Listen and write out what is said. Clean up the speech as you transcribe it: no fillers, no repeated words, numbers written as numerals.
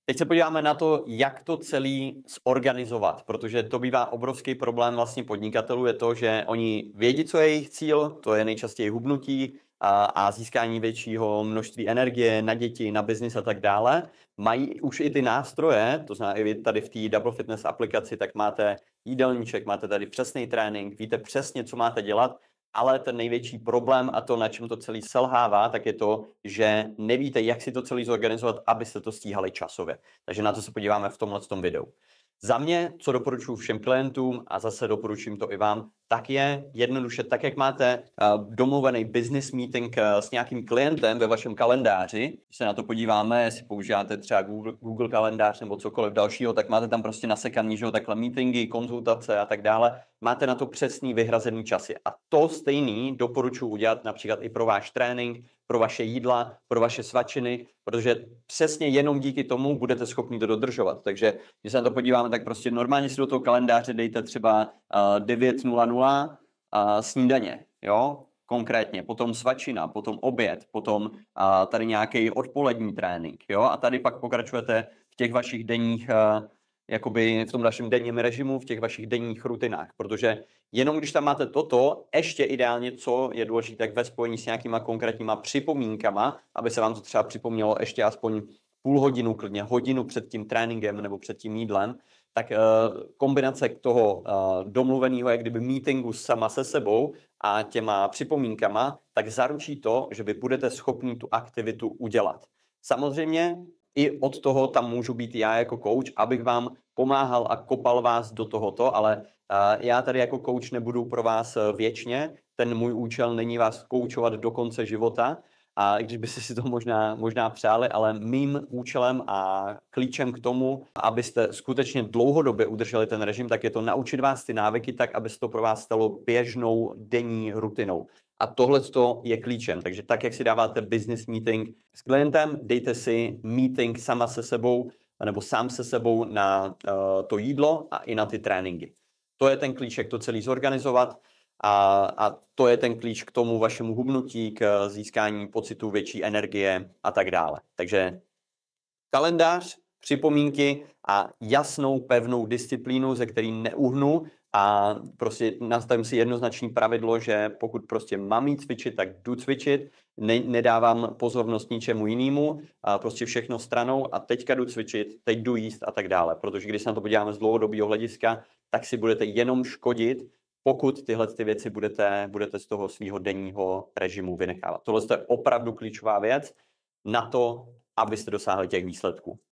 Teď se podíváme na to, jak to celý zorganizovat, protože to bývá obrovský problém vlastně podnikatelů, je to, že oni vědí, co je jejich cíl, to je nejčastěji hubnutí a získání většího množství energie na děti, na biznis a tak dále. Mají už i ty nástroje, to znamená i vy tady v té Double Fitness aplikaci, tak máte jídelníček, máte tady přesný trénink, víte přesně, co máte dělat, ale ten největší problém a to, na čem to celý selhává, tak je to, že nevíte, jak si to celý zorganizovat, abyste to stíhali časově. Takže na to se podíváme v tomhletom videu. Za mě, co doporučuji všem klientům, a zase doporučím to i vám, tak je jednoduše, tak jak máte domluvený business meeting s nějakým klientem ve vašem kalendáři, když se na to podíváme, jestli používáte třeba Google kalendář nebo cokoliv dalšího, tak máte tam prostě nasekaný, že jo, takhle meetingy, konzultace a tak dále. Máte na to přesný vyhrazený časy. A to stejný doporučuji udělat například i pro váš trénink, pro vaše jídla, pro vaše svačiny, protože přesně jenom díky tomu budete schopni to dodržovat. Takže když se na to podíváme, tak prostě normálně si do toho kalendáře dejte třeba 9:00 snídaně, jo, konkrétně, potom svačina, potom oběd, potom tady nějaký odpolední trénink, jo, a tady pak pokračujete v těch vašich denních jakoby v tom vašem denním režimu, v těch vašich denních rutinách, protože jenom když tam máte toto, ještě ideálně, co je důležité, tak ve spojení s nějakýma konkrétníma připomínkama, aby se vám to třeba připomnělo ještě aspoň půl hodinu, klidně hodinu před tím tréninkem nebo před tím jídlem, tak kombinace toho domluveného, jak kdyby meetingu sama se sebou a těma připomínkama, tak zaručí to, že vy budete schopni tu aktivitu udělat. Samozřejmě i od toho tam můžu být já jako coach, abych vám pomáhal a kopal vás do tohoto, ale já tady jako coach nebudu pro vás věčně. Ten můj účel není vás koučovat do konce života, a i když byste si to možná přáli, ale mým účelem a klíčem k tomu, abyste skutečně dlouhodobě udrželi ten režim, tak je to naučit vás ty návyky tak, aby se to pro vás stalo běžnou denní rutinou. A tohle je klíčem. Takže tak, jak si dáváte business meeting s klientem, dejte si meeting sama se sebou nebo sám se sebou na to jídlo a i na ty tréninky. To je ten klíč, jak to celý zorganizovat. A to je ten klíč k tomu vašemu hubnutí, k získání pocitu větší energie a tak dále. Takže kalendář, připomínky a jasnou, pevnou disciplínu, ze který neuhnu a prostě nastavím si jednoznačné pravidlo, že pokud prostě mám jít cvičit, tak jdu cvičit, nedávám pozornost ničemu jinému, a prostě všechno stranou a teďka jdu cvičit, teď jdu jíst a tak dále. Protože když se na to podíváme z dlouhodobého hlediska, tak si budete jenom škodit, pokud tyhle ty věci budete z toho svého denního režimu vynechávat. Tohle je opravdu klíčová věc na to, abyste dosáhli těch výsledků.